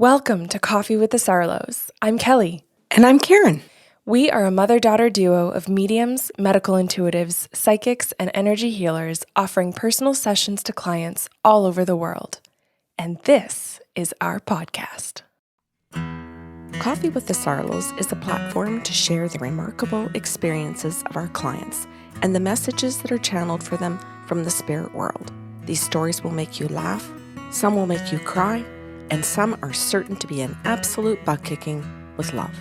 Welcome to Coffee with the Sarlos. I'm Kelly. And I'm Karen. We are a mother-daughter duo of mediums, medical intuitives, psychics, and energy healers offering personal sessions to clients all over the world. And this is our podcast. Coffee with the Sarlos is a platform to share the remarkable experiences of our clients and the messages that are channeled for them from the spirit world. These stories will make you laugh, some will make you cry, and some are certain to be an absolute butt-kicking with love.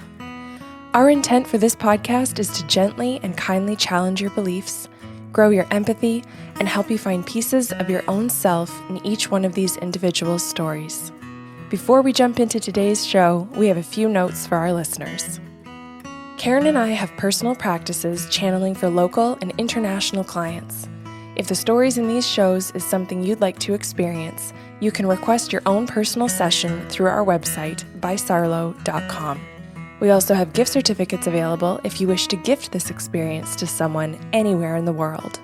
Our intent for this podcast is to gently and kindly challenge your beliefs, grow your empathy, and help you find pieces of your own self in each one of these individual stories. Before we jump into today's show, we have a few notes for our listeners. Karen and I have personal practices channeling for local and international clients. If the stories in these shows is something you'd like to experience, you can request your own personal session through our website, bysarlo.com. We also have gift certificates available if you wish to gift this experience to someone anywhere in the world.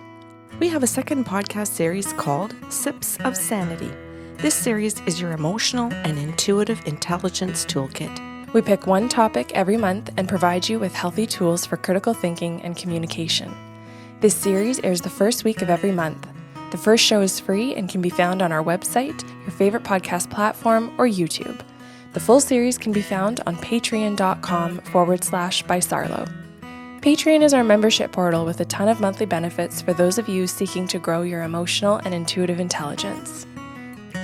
We have a second podcast series called Sips of Sanity. This series is your emotional and intuitive intelligence toolkit. We pick one topic every month and provide you with healthy tools for critical thinking and communication. This series airs the first week of every month. The first show is free and can be found on our website, your favorite podcast platform, or YouTube. The full series can be found on patreon.com/bysarlo. Patreon is our membership portal with a ton of monthly benefits for those of you seeking to grow your emotional and intuitive intelligence.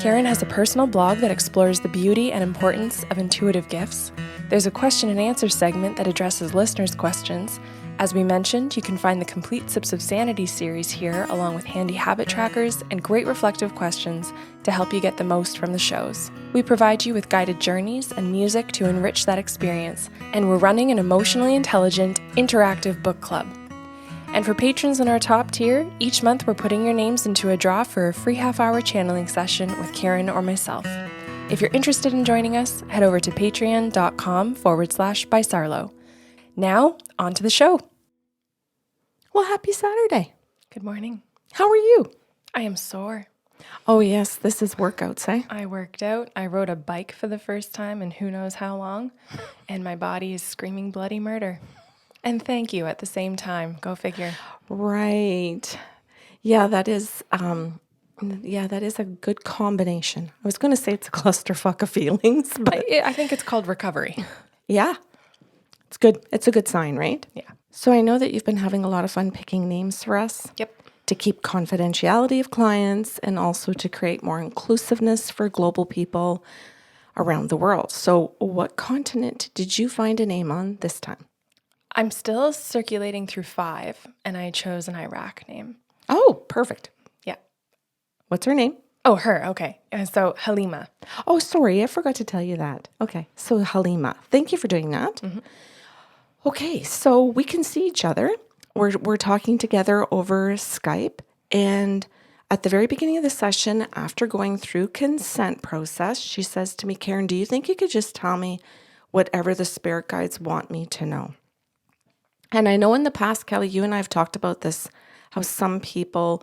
Karen has a personal blog that explores the beauty and importance of intuitive gifts. There's a question and answer segment that addresses listeners' questions. As we mentioned, you can find the complete Sips of Sanity series here, along with handy habit trackers and great reflective questions to help you get the most from the shows. We provide you with guided journeys and music to enrich that experience, and we're running an emotionally intelligent, interactive book club. And for patrons in our top tier, each month we're putting your names into a draw for a free half-hour channeling session with Karen or myself. If you're interested in joining us, head over to patreon.com/bysarlo. Now, on to the show. Well, happy Saturday. Good morning. How are you? I am sore. Oh, yes, this is workouts, eh? I worked out. I rode a bike for the first time in who knows how long, and my body is screaming bloody murder. And thank you at the same time. Go figure. Right. Yeah, that is a good combination. I was going to say it's a clusterfuck of feelings, but I think it's called recovery. yeah, it's good. It's a good sign, right? Yeah. So I know that you've been having a lot of fun picking names for us. Yep. To keep confidentiality of clients and also to create more inclusiveness for global people around the world. So what continent did you find a name on this time? I'm still circulating through 5, and I chose an Iraq name. Oh, perfect. Yeah. What's her name? Oh, her. Okay. So Halima. Oh, sorry. I forgot to tell you that. Okay. So Halima. Thank you for doing that. Mm-hmm. Okay. So we can see each other. We're talking together over Skype. And at the very beginning of the session, after going through consent process, she says to me, Karen, do you think you could just tell me whatever the spirit guides want me to know? And I know in the past, Kelly, you and I have talked about this, how some people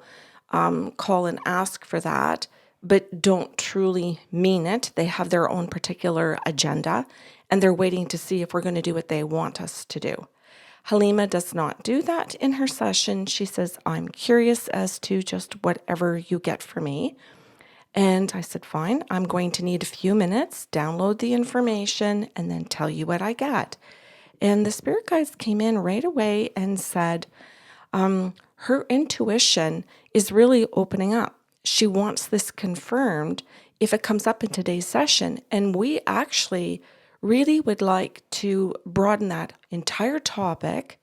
call and ask for that, but don't truly mean it. They have their own particular agenda, and they're waiting to see if we're going to do what they want us to do. Halima does not do that in her session. She says, I'm curious as to just whatever you get for me. And I said, fine, I'm going to need a few minutes, download the information, and then tell you what I got. And the spirit guides came in right away and said, her intuition is really opening up. She wants this confirmed if it comes up in today's session. And we actually really would like to broaden that entire topic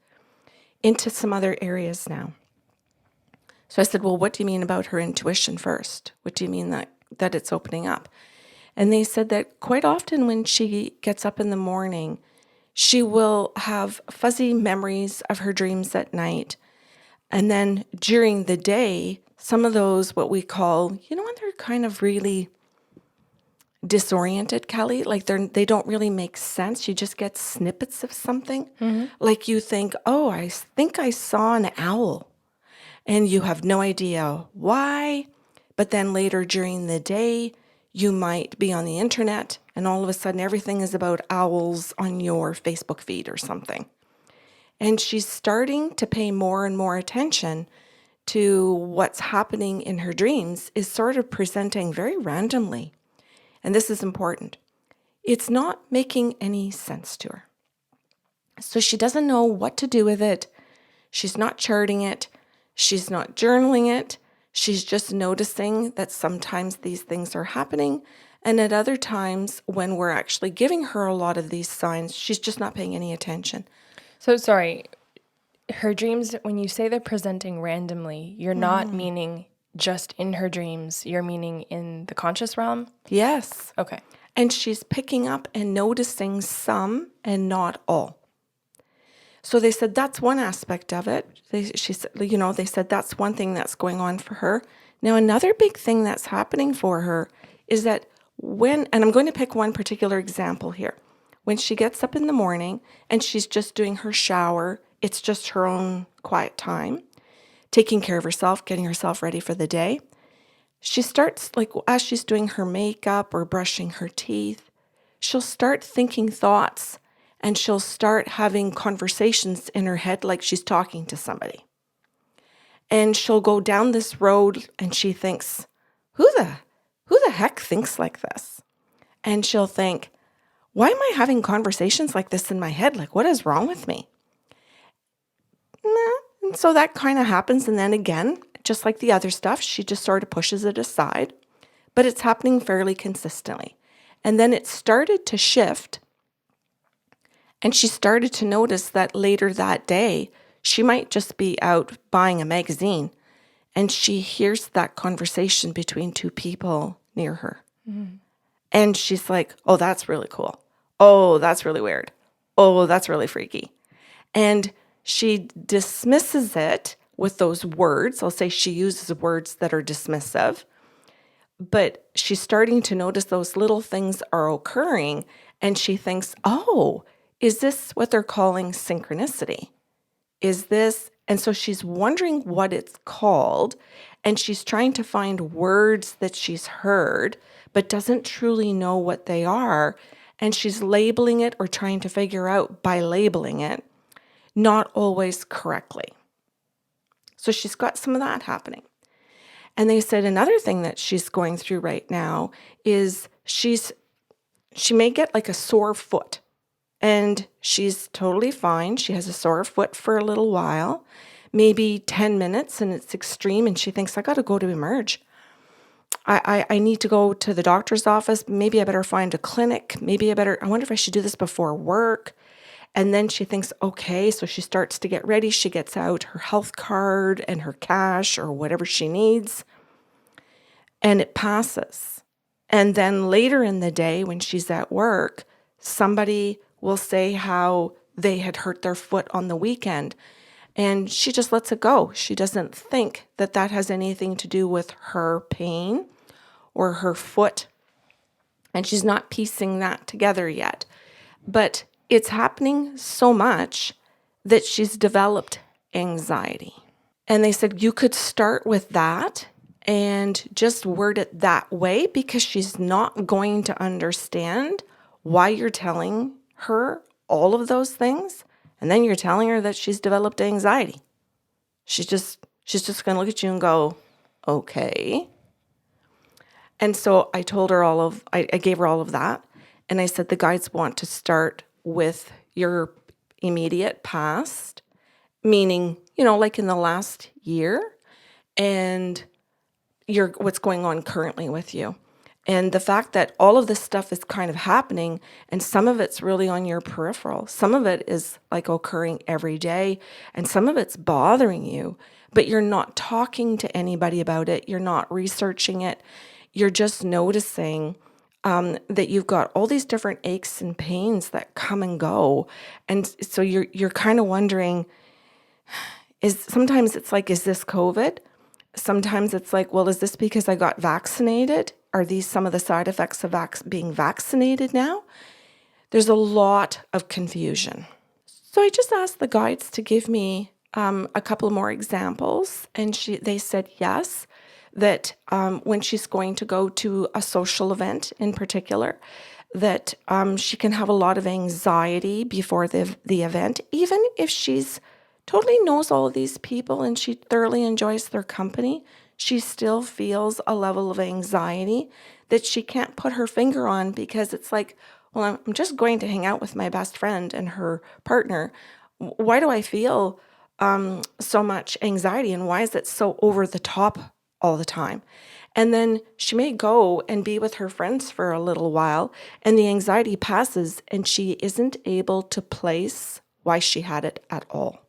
into some other areas now. So I said, well, what do you mean about her intuition first? What do you mean that it's opening up? And they said that quite often when she gets up in the morning, she will have fuzzy memories of her dreams at night. And then during the day, some of those, what we call, when they're kind of really disoriented, Kelly, like they don't really make sense. You just get snippets of something. Mm-hmm. Like you think, oh, I think I saw an owl. And you have no idea why. But then later during the day, You might be on the internet and all of a sudden everything is about owls on your Facebook feed or something. And she's starting to pay more and more attention to what's happening in her dreams is sort of presenting very randomly. And this is important. It's not making any sense to her. So she doesn't know what to do with it. She's not charting it. She's not journaling it. She's just noticing that sometimes these things are happening. And at other times, when we're actually giving her a lot of these signs, she's just not paying any attention. So sorry, her dreams, when you say they're presenting randomly, you're not meaning just in her dreams. You're meaning in the conscious realm? Yes. Okay. And she's picking up and noticing some and not all. So they said that's one aspect of it. They said that's one thing that's going on for her. Now, another big thing that's happening for her is that and I'm going to pick one particular example here. When she gets up in the morning and she's just doing her shower, it's just her own quiet time, taking care of herself, getting herself ready for the day. She starts, as she's doing her makeup or brushing her teeth, she'll start thinking thoughts and she'll start having conversations in her head like she's talking to somebody. And she'll go down this road and she thinks, who the heck thinks like this? And she'll think, why am I having conversations like this in my head? Like, what is wrong with me? And so that kind of happens. And then again, just like the other stuff, she just sort of pushes it aside. But it's happening fairly consistently. And then it started to shift. And she started to notice that later that day, she might just be out buying a magazine. And she hears that conversation between two people near her. Mm-hmm. And she's like, oh, that's really cool. Oh, that's really weird. Oh, that's really freaky. And she dismisses it with those words. I'll say she uses words that are dismissive. But she's starting to notice those little things are occurring. And she thinks, oh, is this what they're calling synchronicity? Is this? And so she's wondering what it's called. And she's trying to find words that she's heard, but doesn't truly know what they are. And she's labeling it or trying to figure out by labeling it, not always correctly. So she's got some of that happening. And they said another thing that she's going through right now is she may get like a sore foot. And she's totally fine. She has a sore foot for a little while, maybe 10 minutes, and it's extreme. And she thinks, I got to go to Emerge. I need to go to the doctor's office. Maybe I better find a clinic. I wonder if I should do this before work. And then she thinks, okay, so she starts to get ready. She gets out her health card and her cash or whatever she needs. And it passes. And then later in the day when she's at work, somebody will say how they had hurt their foot on the weekend. And she just lets it go. She doesn't think that that has anything to do with her pain or her foot. And she's not piecing that together yet. But it's happening so much that she's developed anxiety. And they said you could start with that and just word it that way because she's not going to understand why you're telling her all of those things. And then you're telling her that she's developed anxiety. She's just going to look at you and go, okay. And so I told her I gave her all of that. And I said, the guides want to start with your immediate past, meaning, like in the last year, and what's going on currently with you. And the fact that all of this stuff is kind of happening, and some of it's really on your peripheral. Some of it is like occurring every day, and some of it's bothering you, but you're not talking to anybody about it. You're not researching it. You're just noticing that you've got all these different aches and pains that come and go. And so you're kind of wondering, sometimes it's like, is this COVID? Sometimes it's like, well, is this because I got vaccinated? Are these some of the side effects of being vaccinated now? There's a lot of confusion. So I just asked the guides to give me a couple more examples, and they said yes, that when she's going to go to a social event in particular, that she can have a lot of anxiety before the event, even if she's totally knows all of these people and she thoroughly enjoys their company, she still feels a level of anxiety that she can't put her finger on, because it's like, well, I'm just going to hang out with my best friend and her partner. Why do I feel so much anxiety, and why is it so over the top all the time? And then she may go and be with her friends for a little while, and the anxiety passes and she isn't able to place why she had it at all.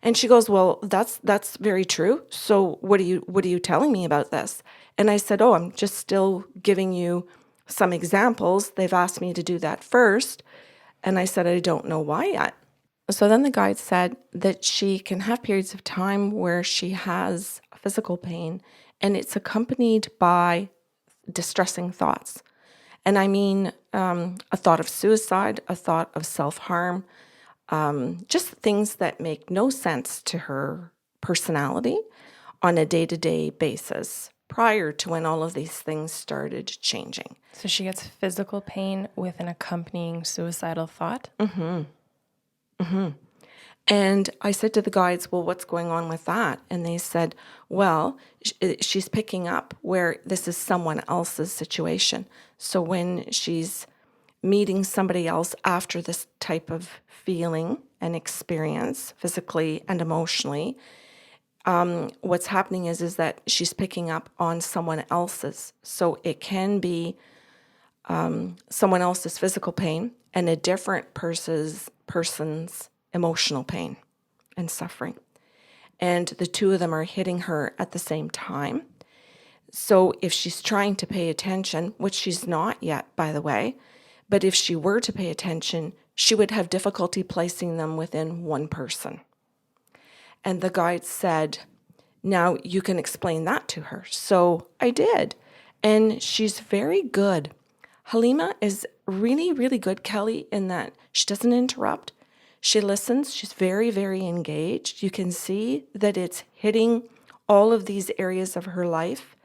And she goes, well, that's very true. So what are you telling me about this? And I said, oh, I'm just still giving you some examples. They've asked me to do that first. And I said, I don't know why yet. So then the guide said that she can have periods of time where she has physical pain, and it's accompanied by distressing thoughts. And I mean a thought of suicide, a thought of self-harm, just things that make no sense to her personality on a day-to-day basis prior to when all of these things started changing. So she gets physical pain with an accompanying suicidal thought? And I said to the guides, well, what's going on with that? And they said, well, she's picking up where this is someone else's situation. So when she's meeting somebody else after this type of feeling and experience, physically and emotionally, what's happening is that she's picking up on someone else's. So it can be someone else's physical pain and a different person's emotional pain and suffering. And the two of them are hitting her at the same time. So if she's trying to pay attention, which she's not yet, by the way, but if she were to pay attention, she would have difficulty placing them within one person. And the guide said, now you can explain that to her. So I did. And she's very good. Halima is really, really good, Kelly, in that she doesn't interrupt. She listens. She's very, very engaged. You can see that it's hitting all of these areas of her life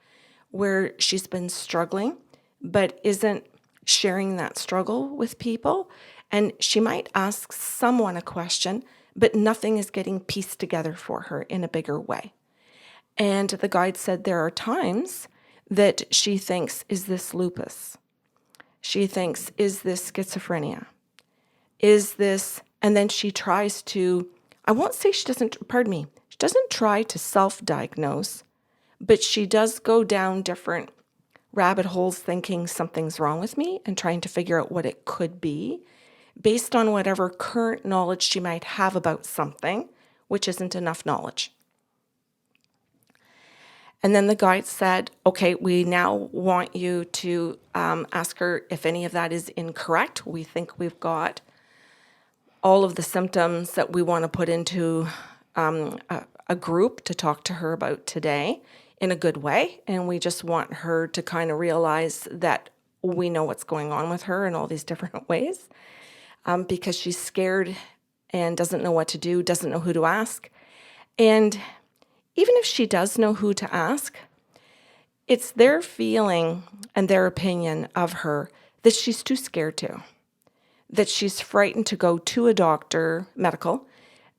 where she's been struggling, but isn't sharing that struggle with people. And she might ask someone a question, but nothing is getting pieced together for her in a bigger way. And the guide said there are times that she thinks, is this lupus? She thinks, is this schizophrenia? Is this, and then she tries to, I won't say she doesn't try to self-diagnose, but she does go down different rabbit holes thinking something's wrong with me and trying to figure out what it could be based on whatever current knowledge she might have about something, which isn't enough knowledge. And then the guide said, okay, we now want you to ask her if any of that is incorrect. We think we've got all of the symptoms that we want to put into a group to talk to her about today in a good way. And we just want her to kind of realize that we know what's going on with her in all these different ways, because she's scared and doesn't know what to do, doesn't know who to ask. And even if she does know who to ask, it's their feeling and their opinion of her that she's too scared to, that she's frightened to go to a doctor, medical,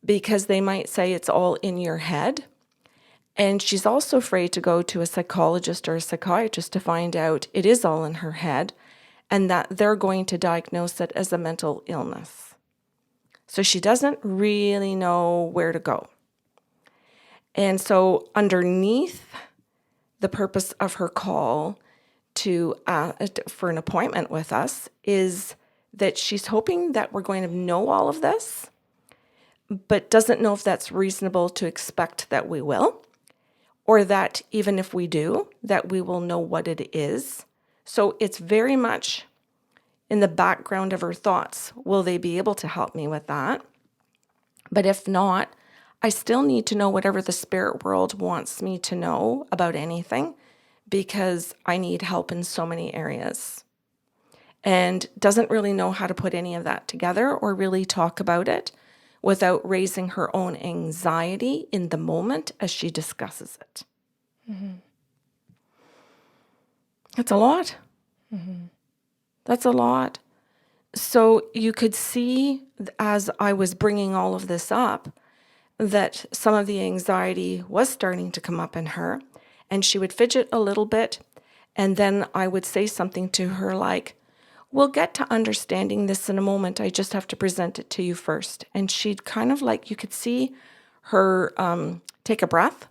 because they might say it's all in your head. And she's also afraid to go to a psychologist or a psychiatrist to find out it is all in her head and that they're going to diagnose it as a mental illness. So she doesn't really know where to go. And so underneath the purpose of her call for an appointment with us is that she's hoping that we're going to know all of this, but doesn't know if that's reasonable to expect that we will, or that even if we do, that we will know what it is. So it's very much in the background of her thoughts. Will they be able to help me with that? But if not, I still need to know whatever the spirit world wants me to know about anything, because I need help in so many areas. And doesn't really know how to put any of that together or really talk about it without raising her own anxiety in the moment as she discusses it. Mm-hmm. That's a lot. That's a lot. So you could see as I was bringing all of this up that some of the anxiety was starting to come up in her, and she would fidget a little bit. And then I would say something to her like, we'll get to understanding this in a moment. I just have to present it to you first. And she'd kind of like, you could see her take a breath.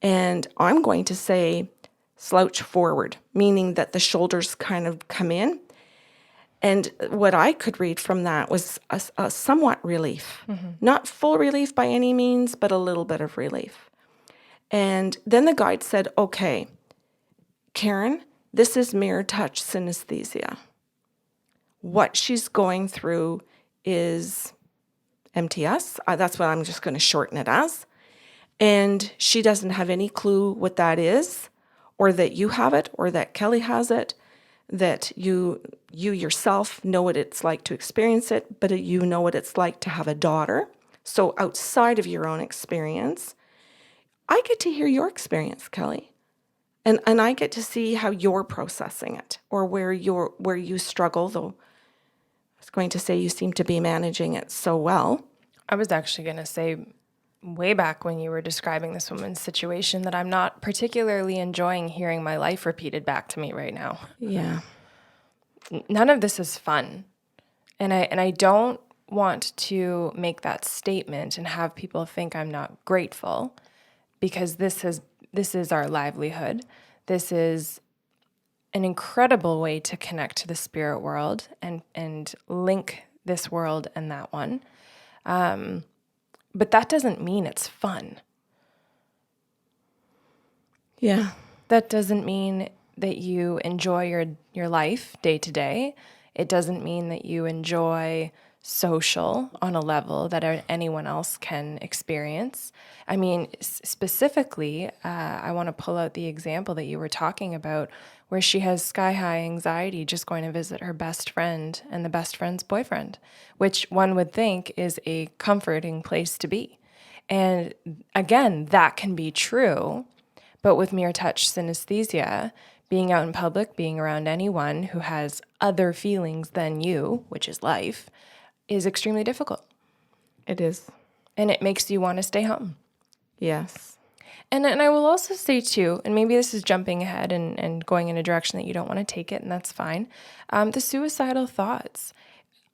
And I'm going to say slouch forward, meaning that the shoulders kind of come in. And what I could read from that was a somewhat relief. Not full relief by any means, but a little bit of relief. And then the guide said, okay, Karen, this is mirror touch synesthesia. What she's going through is MTS. That's what I'm just going to shorten it as. And she doesn't have any clue what that is, or that you have it, or that Kelly has it, that you yourself know what it's like to experience it, but you know what it's like to have a daughter. So outside of your own experience, I get to hear your experience, Kelly. And I get to see how you're processing it, or where you struggle, though I was going to say you seem to be managing it so well. I was actually going to say way back when you were describing this woman's situation that I'm not particularly enjoying hearing my life repeated back to me right now. Yeah. None of this is fun. And I don't want to make that statement and have people think I'm not grateful, because this is our livelihood. This is an incredible way to connect to the spirit world and link this world and that one. But that doesn't mean it's fun. Yeah. That doesn't mean that you enjoy your life day to day. It doesn't mean that you enjoy social on a level that anyone else can experience. I mean, specifically, I want to pull out the example that you were talking about, where she has sky-high anxiety just going to visit her best friend and the best friend's boyfriend, which one would think is a comforting place to be. And again, that can be true, but with mirror touch synesthesia, being out in public, being around anyone who has other feelings than you, which is life, is extremely difficult. It is. And it makes you want to stay home. Yes. And I will also say too, and maybe this is jumping ahead and going in a direction that you don't want to take it, and that's fine, the suicidal thoughts.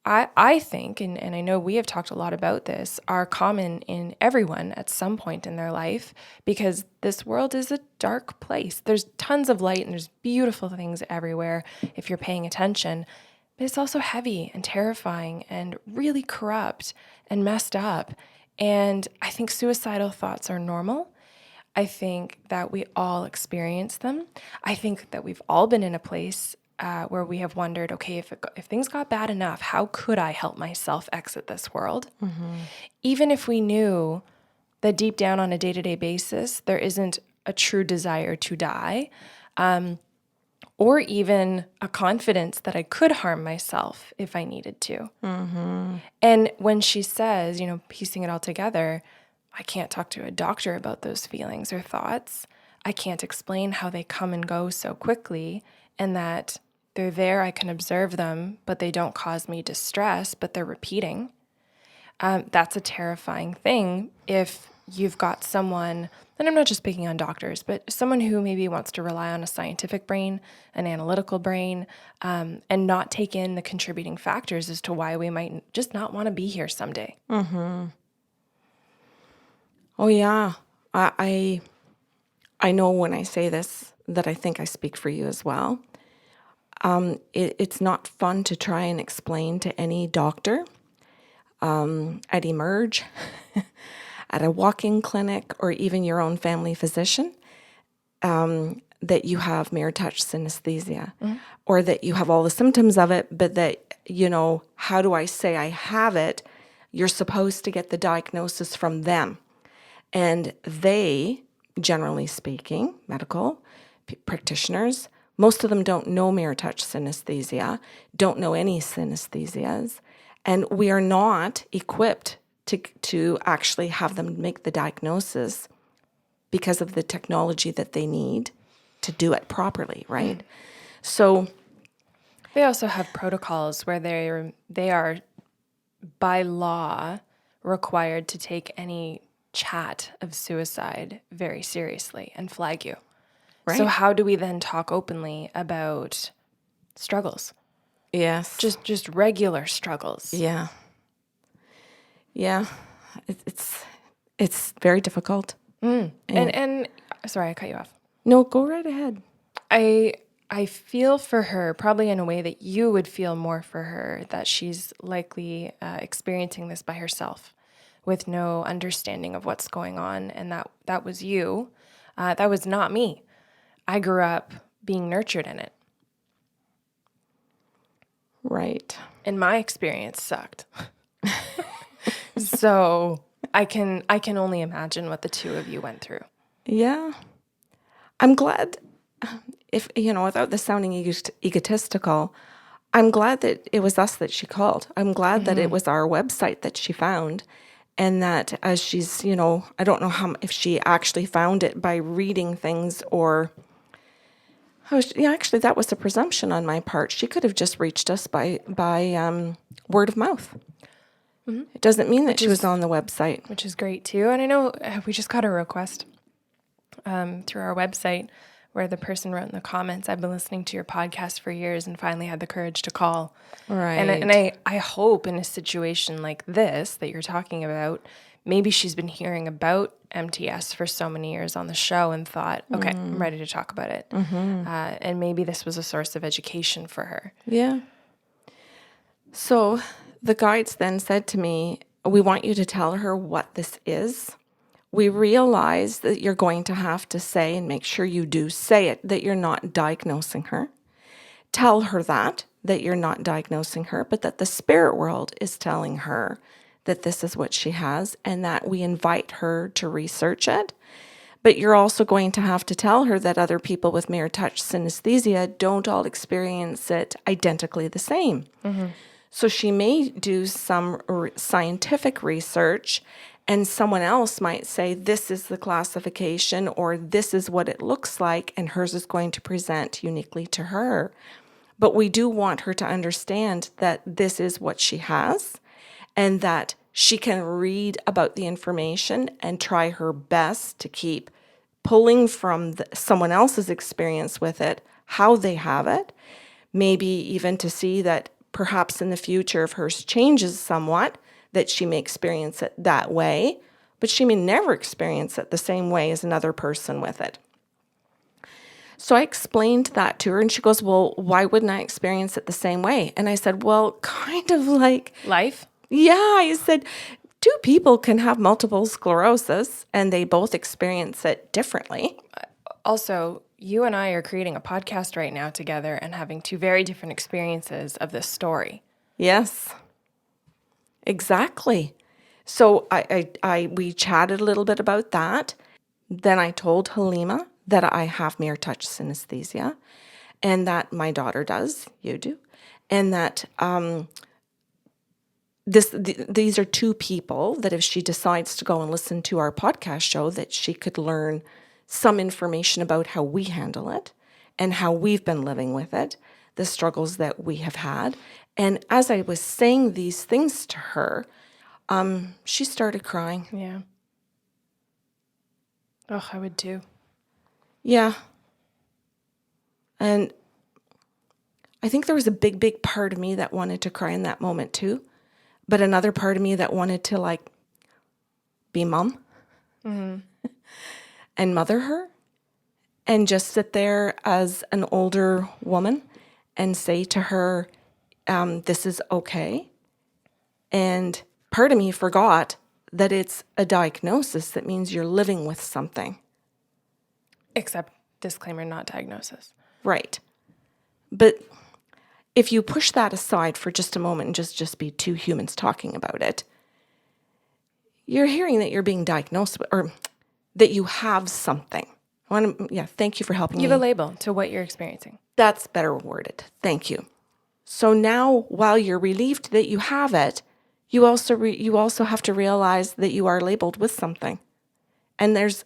I think, and I know we have talked a lot about this, are common in everyone at some point in their life, because this world is a dark place. There's tons of light and there's beautiful things everywhere if you're paying attention, but it's also heavy and terrifying and really corrupt and messed up. And I think suicidal thoughts are normal. I think that we all experience them. I think that we've all been in a place where we have wondered, okay, if things got bad enough, how could I help myself exit this world? Mm-hmm. Even if we knew that deep down on a day-to-day basis, there isn't a true desire to die, or even a confidence that I could harm myself if I needed to. Mm-hmm. And when she says, piecing it all together, I can't talk to a doctor about those feelings or thoughts. I can't explain how they come and go so quickly, and that they're there, I can observe them, but they don't cause me distress, but they're repeating. That's a terrifying thing if you've got someone, and I'm not just picking on doctors, but someone who maybe wants to rely on a scientific brain, an analytical brain, and not take in the contributing factors as to why we might just not want to be here someday. Mm-hmm. Oh, yeah. I know when I say this that I think I speak for you as well. It's not fun to try and explain to any doctor at Emerge, at a walk-in clinic, or even your own family physician, that you have mirror touch synesthesia, or that you have all the symptoms of it, but that, how do I say I have it? You're supposed to get the diagnosis from them. And they, generally speaking, medical practitioners, most of them don't know mirror touch synesthesia, don't know any synesthesias, and we are not equipped to actually have them make the diagnosis because of the technology that they need to do it properly, right? So, They also have protocols where they are by law required to take any chat of suicide very seriously and flag you. So right. how do we then talk openly about struggles? Yes. Just regular struggles. Yeah. Yeah. It's very difficult. And sorry, I cut you off. No, go right ahead. I feel for her probably in a way that you would feel more for her, that she's likely experiencing this by herself with no understanding of what's going on, and that was you. That was not me. I grew up being nurtured in it, Right. and my experience sucked. So I can only imagine what the two of you went through. Yeah. I'm glad, if, without this sounding egotistical, I'm glad that it was us that she called. I'm glad that it was our website that she found. And that as she's, I don't know if she actually found it by reading things or, actually that was a presumption on my part. She could have just reached us by word of mouth. It doesn't mean that she was on the website. Which is great too. And I know we just got a request through our website where the person wrote in the comments, I've been listening to your podcast for years and finally had the courage to call. Right. And I hope in a situation like this that you're talking about, maybe she's been hearing about MTS for so many years on the show and thought, okay, I'm ready to talk about it. And maybe this was a source of education for her. Yeah. So the guides then said to me, we want you to tell her what this is. We realize that you're going to have to say, and make sure you do say it, that you're not diagnosing her. Tell her that you're not diagnosing her, but that the spirit world is telling her that this is what she has and that we invite her to research it. But you're also going to have to tell her that other people with mirror touch synesthesia don't all experience it identically the same. So she may do some scientific research and someone else might say, this is the classification or this is what it looks like, and hers is going to present uniquely to her. But we do want her to understand that this is what she has and that she can read about the information and try her best to keep pulling from someone else's experience with it, how they have it, maybe even to see that perhaps in the future if hers changes somewhat, that she may experience it that way, but she may never experience it the same way as another person with it. So I explained that to her and she goes, well, why wouldn't I experience it the same way? And I said, well, kind of like... Life? Yeah, I said, two people can have multiple sclerosis and they both experience it differently. Also, you and I are creating a podcast right now together and having two very different experiences of this story. Yes. Exactly. So we chatted a little bit about that. Then I told Halima that I have mirror touch synesthesia and that my daughter does, you do, and that these are two people that if she decides to go and listen to our podcast show, that she could learn some information about how we handle it and how we've been living with it, the struggles that we have had. And as I was saying these things to her, she started crying. Yeah. Oh, I would too. Yeah. And I think there was a big, big part of me that wanted to cry in that moment too. But another part of me that wanted to be mom and mother her and just sit there as an older woman and say to her, this is okay. And part of me forgot that it's a diagnosis that means you're living with something. Except disclaimer, not diagnosis. Right. But if you push that aside for just a moment and just be two humans talking about it, you're hearing that you're being diagnosed or that you have something. Thank you for helping me. You have a label to what you're experiencing. That's better worded. Thank you. So now, while you're relieved that you have it, you also have to realize that you are labeled with something. And there's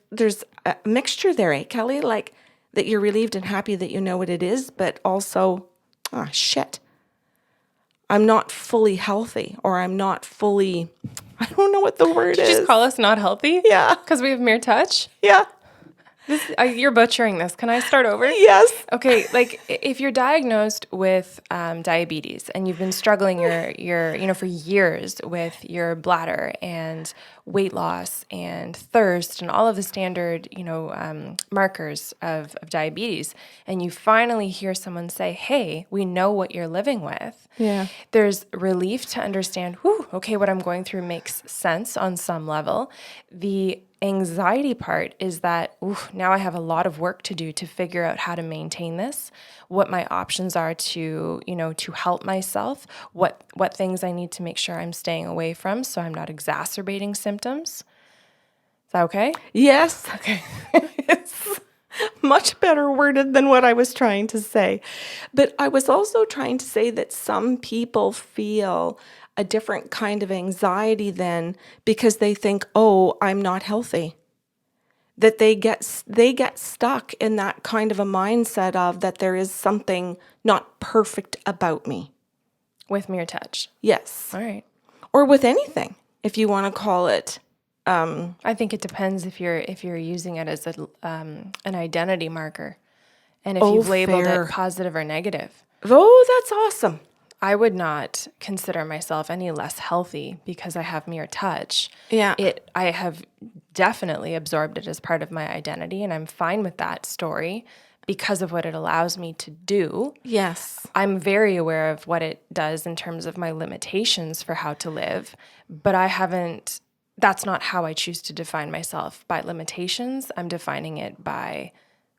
a mixture there, eh, Kelly? that you're relieved and happy that you know what it is, but also, shit, I'm not fully healthy, or I'm not fully, I don't know what the word Did you is. just call us not healthy? Yeah. Because we have mere touch? Yeah. You're butchering this. Can I start over? Yes. Okay, like if you're diagnosed with diabetes and you've been struggling for years with your bladder and weight loss and thirst and all of the standard, markers of diabetes, and you finally hear someone say, "Hey, we know what you're living with." Yeah. There's relief to understand, whew, okay, what I'm going through makes sense on some level. The anxiety part is that now I have a lot of work to do to figure out how to maintain this, what my options are to help myself, what things I need to make sure I'm staying away from so I'm not exacerbating symptoms. Is that okay? Yes. Okay. It's much better worded than what I was trying to say. But I was also trying to say that some people feel a different kind of anxiety then because they think, oh, I'm not healthy. That they get stuck in that kind of a mindset of that there is something not perfect about me. With mere touch. Yes. All right. Or with anything, if you want to call it. I think it depends if you're using it as an identity marker, and if you've labeled fair. it positive or negative. Oh, that's awesome. I would not consider myself any less healthy because I have mere touch. Yeah. I have definitely absorbed it as part of my identity, and I'm fine with that story because of what it allows me to do. Yes. I'm very aware of what it does in terms of my limitations for how to live, but that's not how I choose to define myself, by limitations. I'm defining it by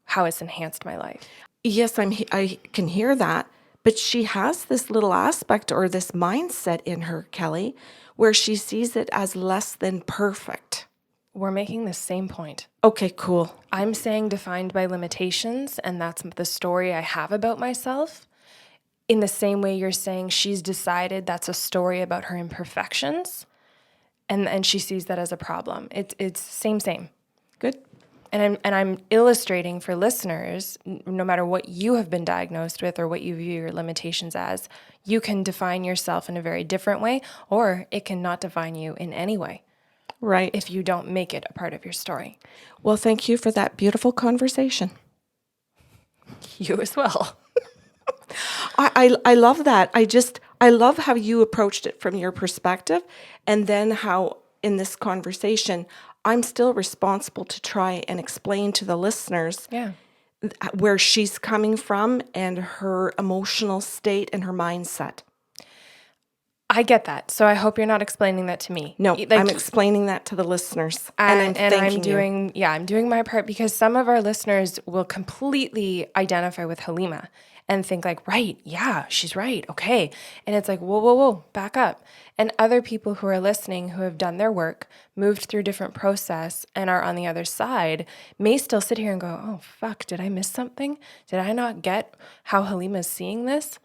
how it's enhanced my life. Yes, I can hear that. But she has this little aspect or this mindset in her, Kelly, where she sees it as less than perfect. We're making the same point. Okay, cool. I'm saying defined by limitations, and that's the story I have about myself. In the same way you're saying she's decided that's a story about her imperfections, and she sees that as a problem. It's same. Good. And I'm illustrating for listeners, no matter what you have been diagnosed with or what you view your limitations as, you can define yourself in a very different way, or it can not define you in any way. Right. If you don't make it a part of your story. Well, thank you for that beautiful conversation. You as well. I love that. I love how you approached it from your perspective, and then how in this conversation, I'm still responsible to try and explain to the listeners where she's coming from and her emotional state and her mindset. I get that. So I hope you're not explaining that to me. No, I'm explaining that to the listeners. I'm doing my part, because some of our listeners will completely identify with Halima and think like, right, yeah, she's right. Okay. And it's like, whoa, back up. And other people who are listening who have done their work, moved through different process and are on the other side may still sit here and go, oh, fuck, did I miss something? Did I not get how Halima's seeing this?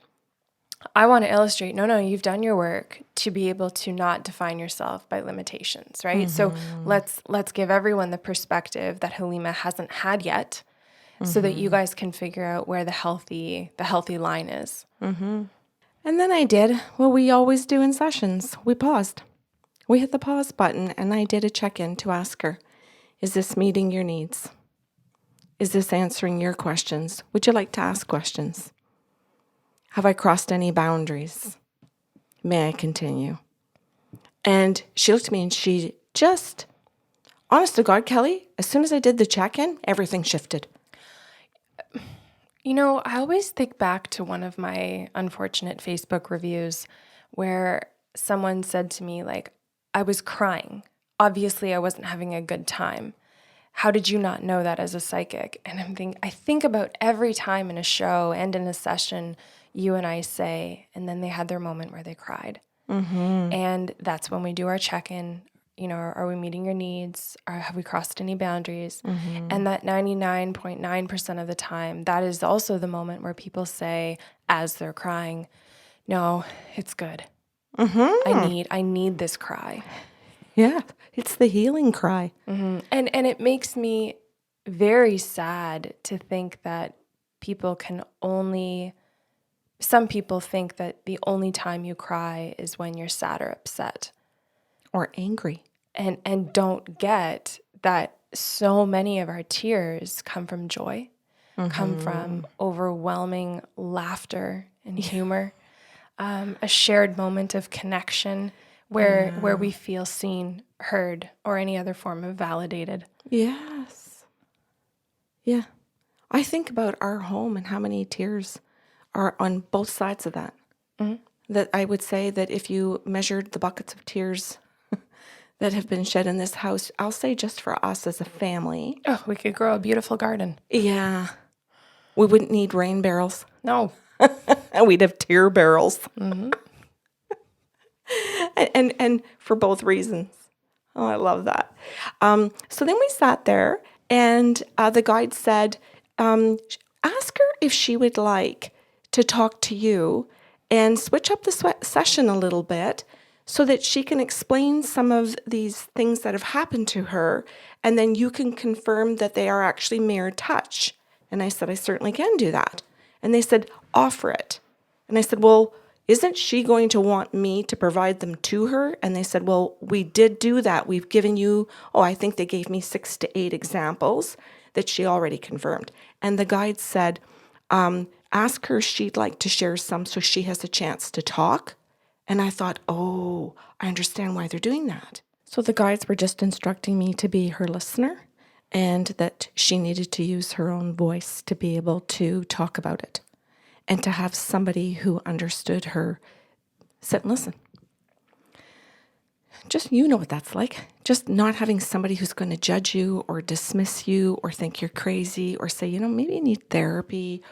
I want to illustrate, no, you've done your work to be able to not define yourself by limitations, right? So let's give everyone the perspective that Halima hasn't had yet, so that you guys can figure out where the healthy line is. And then I did what we always do in sessions. We paused. We hit the pause button, and I did a check-in to ask her, is this meeting your needs? Is this answering your questions? Would you like to ask questions? Have I crossed any boundaries? May I continue? And she looked at me and she just, honest to God, Kelly, as soon as I did the check-in, everything shifted. You know, I always think back to one of my unfortunate Facebook reviews where someone said to me, like, I was crying. Obviously, I wasn't having a good time. How did you not know that as a psychic? And I think about every time in a show and in a session, you and I say, and then they had their moment where they cried. And that's when we do our check-in. You know, are we meeting your needs? Or have we crossed any boundaries? And that 99.9% of the time, that is also the moment where people say, as they're crying, no, it's good. I need this cry. Yeah, it's the healing cry. And it makes me very sad to think that some people think that the only time you cry is when you're sad or upset, Or angry. and don't get that so many of our tears come from joy, come from overwhelming laughter and humor, a shared moment of connection where we feel seen, heard, or any other form of validated. Yes. Yeah. I think about our home and how many tears are on both sides of that. That I would say that if you measured the buckets of tears that have been shed in this house, I'll say just for us as a family. Oh, we could grow a beautiful garden. Yeah. We wouldn't need rain barrels. No. And we'd have tear barrels. And for both reasons. Oh, I love that. So then we sat there, and the guide said, ask her if she would like to talk to you and switch up the session a little bit so that she can explain some of these things that have happened to her, and then you can confirm that they are actually mere touch. And I said, I certainly can do that. And they said, offer it. And I said, well, isn't she going to want me to provide them to her? And they said, well, we did do that. We've given you, I think they gave me 6 to 8 examples that she already confirmed. And the guide said, ask her if she'd like to share some so she has a chance to talk. And I thought, I understand why they're doing that. So the guides were just instructing me to be her listener and that she needed to use her own voice to be able to talk about it and to have somebody who understood her sit and listen. Just, you know what that's like. Just not having somebody who's going to judge you or dismiss you or think you're crazy or say, maybe you need therapy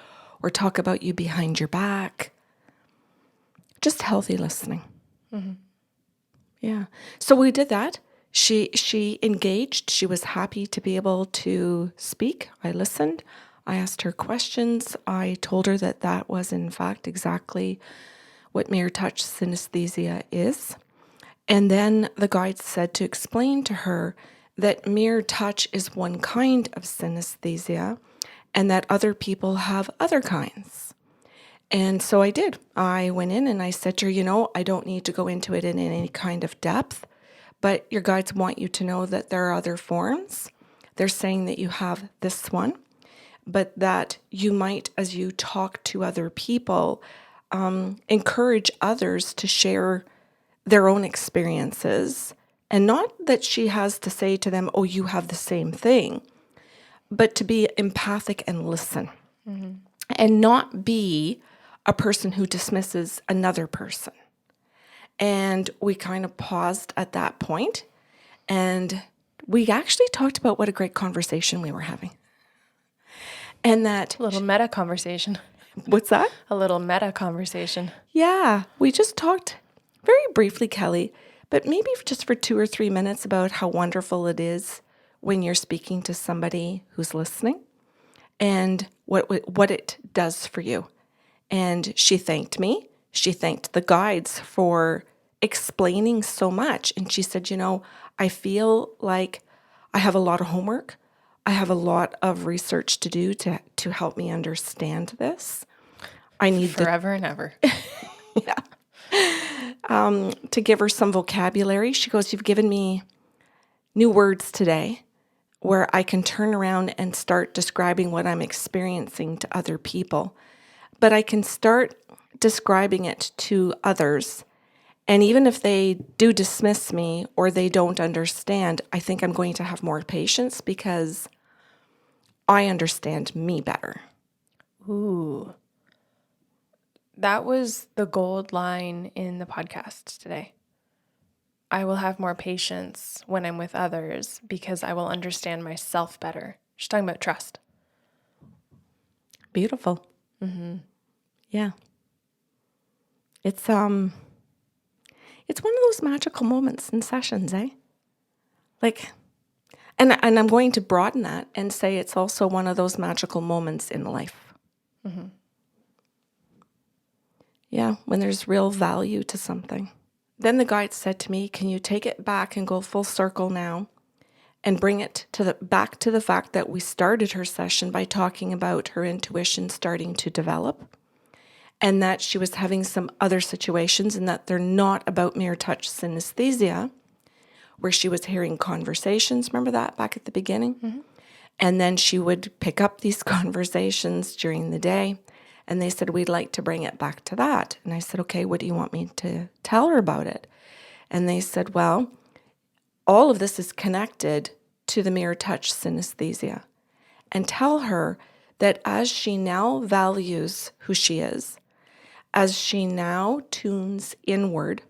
or talk about you behind your back. Just healthy listening. Yeah. So we did that. She engaged. She was happy to be able to speak. I listened. I asked her questions. I told her that was, in fact, exactly what mere touch synesthesia is. And then the guide said to explain to her that mere touch is one kind of synesthesia and that other people have other kinds. And so I did. I went in and I said to her, I don't need to go into it in any kind of depth, but your guides want you to know that there are other forms. They're saying that you have this one, but that you might, as you talk to other people, encourage others to share their own experiences. And not that she has to say to them, you have the same thing, but to be empathic and listen and not be a person who dismisses another person. And we kind of paused at that point, and we actually talked about what a great conversation we were having. And that... A little meta conversation. What's that? A little meta conversation. Yeah, we just talked very briefly, Kelly, but maybe just for 2 or 3 minutes about how wonderful it is when you're speaking to somebody who's listening and what it does for you. And she thanked me. She thanked the guides for explaining so much. And she said, I feel like I have a lot of homework. I have a lot of research to do to help me understand this. I need forever and ever. To give her some vocabulary. She goes, you've given me new words today where I can turn around and start describing what I'm experiencing to other people. But I can start describing it to others. And even if they do dismiss me or they don't understand, I think I'm going to have more patience because I understand me better. Ooh. That was the gold line in the podcast today. I will have more patience when I'm with others because I will understand myself better. She's talking about trust. Beautiful. Yeah. It's one of those magical moments in sessions, eh? And I'm going to broaden that and say it's also one of those magical moments in life. Yeah, when there's real value to something. Then the guide said to me, can you take it back and go full circle now and bring it back to the fact that we started her session by talking about her intuition starting to develop, and that she was having some other situations, and that they're not about mere touch synesthesia, where she was hearing conversations. Remember that back at the beginning? Mm-hmm. And then she would pick up these conversations during the day. And they said, we'd like to bring it back to that. And I said, okay, what do you want me to tell her about it? And they said, well, all of this is connected to the mirror touch synesthesia. And tell her that as she now values who she is, as she now tunes inward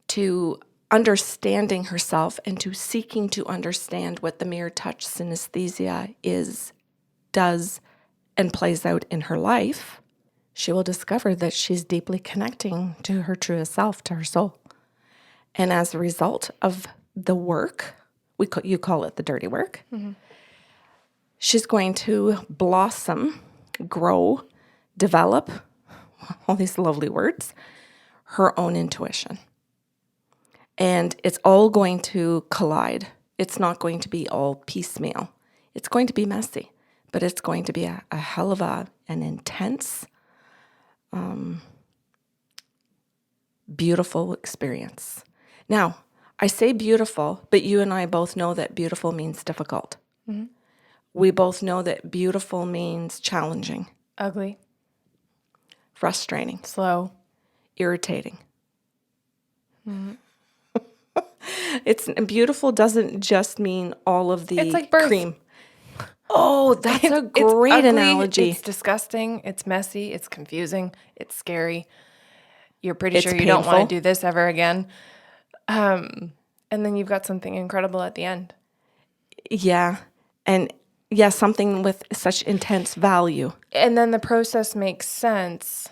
to understanding herself and to seeking to understand what the mirror touch synesthesia does, and plays out in her life, she will discover that she's deeply connecting to her truest self, to her soul. And as a result of the work, you call it the dirty work, mm-hmm. she's going to blossom, grow, develop, all these lovely words, her own intuition. And it's all going to collide. It's not going to be all piecemeal. It's going to be messy. But it's going to be a hell of an intense, beautiful experience. Now, I say beautiful, but you and I both know that beautiful means difficult. Mm-hmm. We both know that beautiful means challenging. Ugly. Frustrating. Slow. Irritating. Mm-hmm. It's beautiful doesn't just mean all of the it's like birth. Cream. Oh, that's a great ugly, analogy. It's disgusting. It's messy. It's confusing. It's scary. You're pretty sure you painful. don't want to do this ever again. And then you've got something incredible at the end. Yeah. And yeah, something with such intense value. And then the process makes sense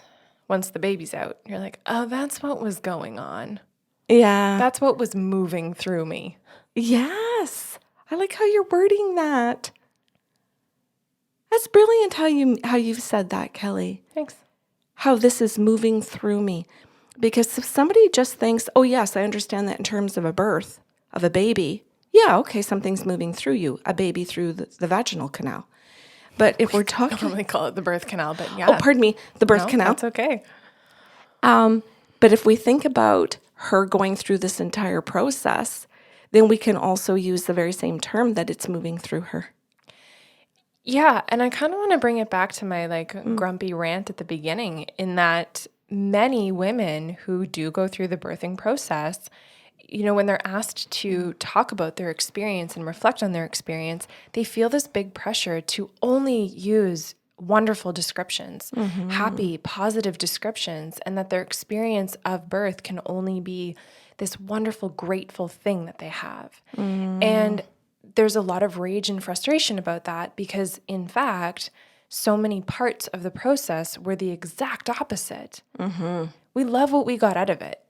once the baby's out. You're like, oh, that's what was going on. Yeah. That's what was moving through me. Yes. I like how you're wording that. That's brilliant how you've said that, Kelly. Thanks. How this is moving through me. Because if somebody just thinks, oh, yes, I understand that in terms of a birth of a baby. Yeah, okay, something's moving through you, a baby through the vaginal canal. But if we're talking... I don't really call it the birth canal, but yeah. Oh, pardon me, the birth canal. That's okay. But if we think about her going through this entire process, then we can also use the very same term that it's moving through her. Yeah, and I kind of want to bring it back to my grumpy rant at the beginning, in that many women who do go through the birthing process, when they're asked to talk about their experience and reflect on their experience, they feel this big pressure to only use wonderful descriptions, mm-hmm. happy, positive descriptions, and that their experience of birth can only be this wonderful, grateful thing that they have. And there's a lot of rage and frustration about that, because in fact, so many parts of the process were the exact opposite. Mm-hmm. We love what we got out of it.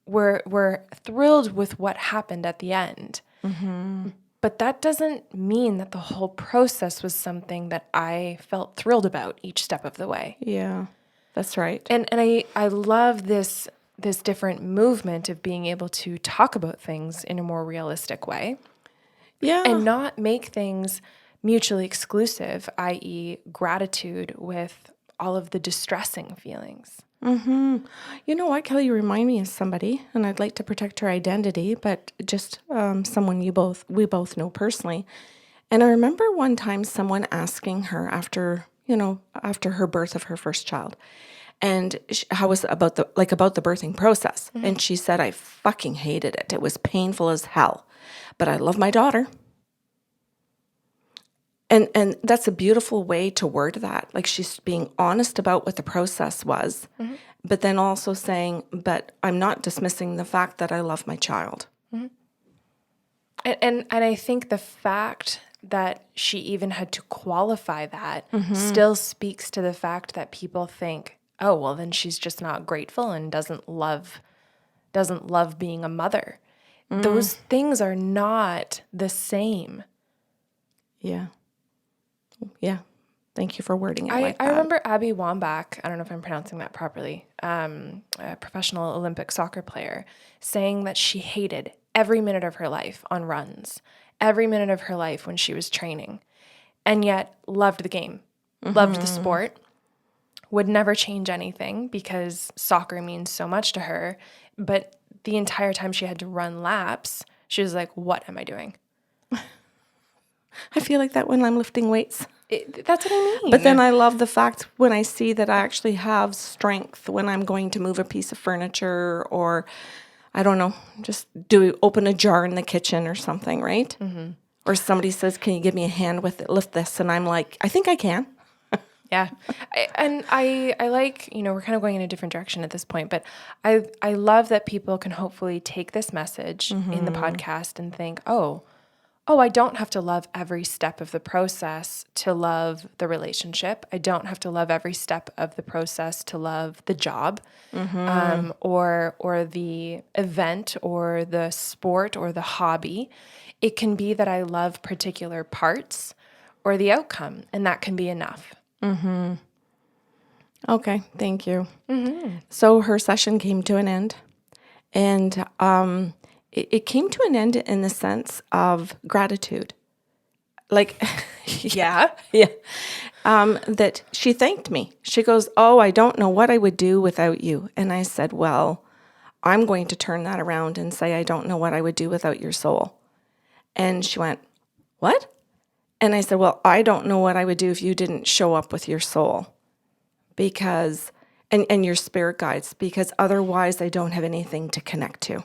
We're thrilled with what happened at the end. Mm-hmm. But that doesn't mean that the whole process was something that I felt thrilled about each step of the way. Yeah, that's right. And I love this different movement of being able to talk about things in a more realistic way. Yeah. And not make things mutually exclusive, i.e. gratitude with all of the distressing feelings. Mm-hmm. You know what, Kelly, you remind me of somebody, and I'd like to protect her identity, but just someone we both know personally. And I remember one time someone asking her after her birth of her first child, and how was about the birthing process. Mm-hmm. And she said, I fucking hated it. It was painful as hell, but I love my daughter. And that's a beautiful way to word that. Like, she's being honest about what the process was, mm-hmm. but then also saying, but I'm not dismissing the fact that I love my child. Mm-hmm. And I think the fact that she even had to qualify that mm-hmm. still speaks to the fact that people think, oh, well, then she's just not grateful and doesn't love being a mother. Mm. Those things are not the same. Yeah. Yeah. Thank you for wording it like that. I remember Abby Wambach, I don't know if I'm pronouncing that properly, a professional Olympic soccer player, saying that she hated every minute of her life on runs, every minute of her life when she was training, and yet loved the game, loved the sport, would never change anything because soccer means so much to her. But the entire time she had to run laps, she was like, what am I doing? I feel like that when I'm lifting weights. That's what I mean. But then I love the fact when I see that I actually have strength when I'm going to move a piece of furniture or, I don't know, just open a jar in the kitchen or something, right? Mm-hmm. Or somebody says, can you give me a hand with it, lift this? And I'm like, I think I can. Yeah. I like, we're kind of going in a different direction at this point, but I love that people can hopefully take this message in the podcast and think, oh, I don't have to love every step of the process to love the relationship. I don't have to love every step of the process to love the job, or the event or the sport or the hobby. It can be that I love particular parts or the outcome, and that can be enough. Mm-hmm. Okay, thank you. Mm-hmm. So her session came to an end, and it came to an end in the sense of gratitude. Like, Yeah. That she thanked me. She goes, oh, I don't know what I would do without you. And I said, well, I'm going to turn that around and say, I don't know what I would do without your soul. And she went, what? And I said, well, I don't know what I would do if you didn't show up with your soul because, and your spirit guides, because otherwise I don't have anything to connect to.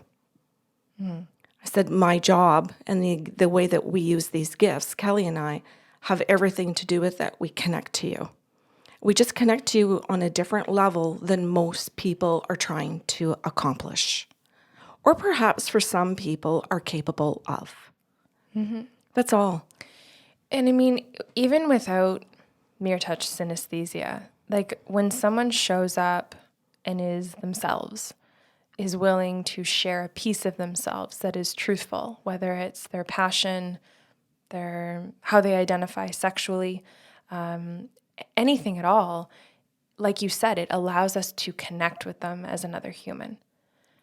I said, my job and the way that we use these gifts, Kelly and I, have everything to do with that we connect to you. We just connect to you on a different level than most people are trying to accomplish. Or perhaps for some people are capable of. Mm-hmm. That's all. And I mean, even without mere touch synesthesia, like when someone shows up and is themselves, is willing to share a piece of themselves that is truthful, whether it's their passion, how they identify sexually, anything at all, like you said, it allows us to connect with them as another human.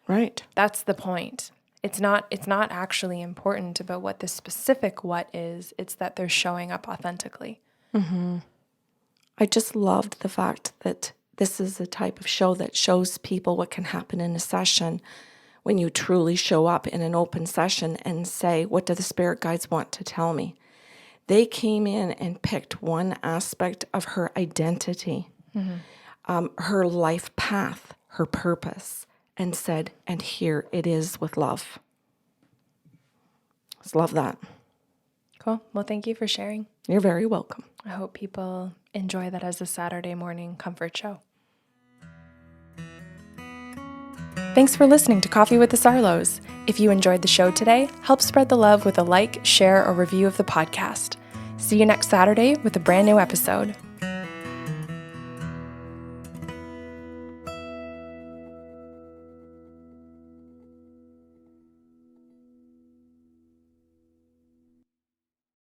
Right. That's the point. It's not actually important about what the specific what is. It's that they're showing up authentically. Mm-hmm. I just loved the fact that this is a type of show that shows people what can happen in a session when you truly show up in an open session and say, what do the spirit guides want to tell me? They came in and picked one aspect of her identity, her life path, her purpose, and said, and here it is with love. Just love that. Cool. Well, thank you for sharing. You're very welcome. I hope people enjoy that as a Saturday morning comfort show. Thanks for listening to Coffee with the Sarlos. If you enjoyed the show today, help spread the love with a like, share, or review of the podcast. See you next Saturday with a brand new episode.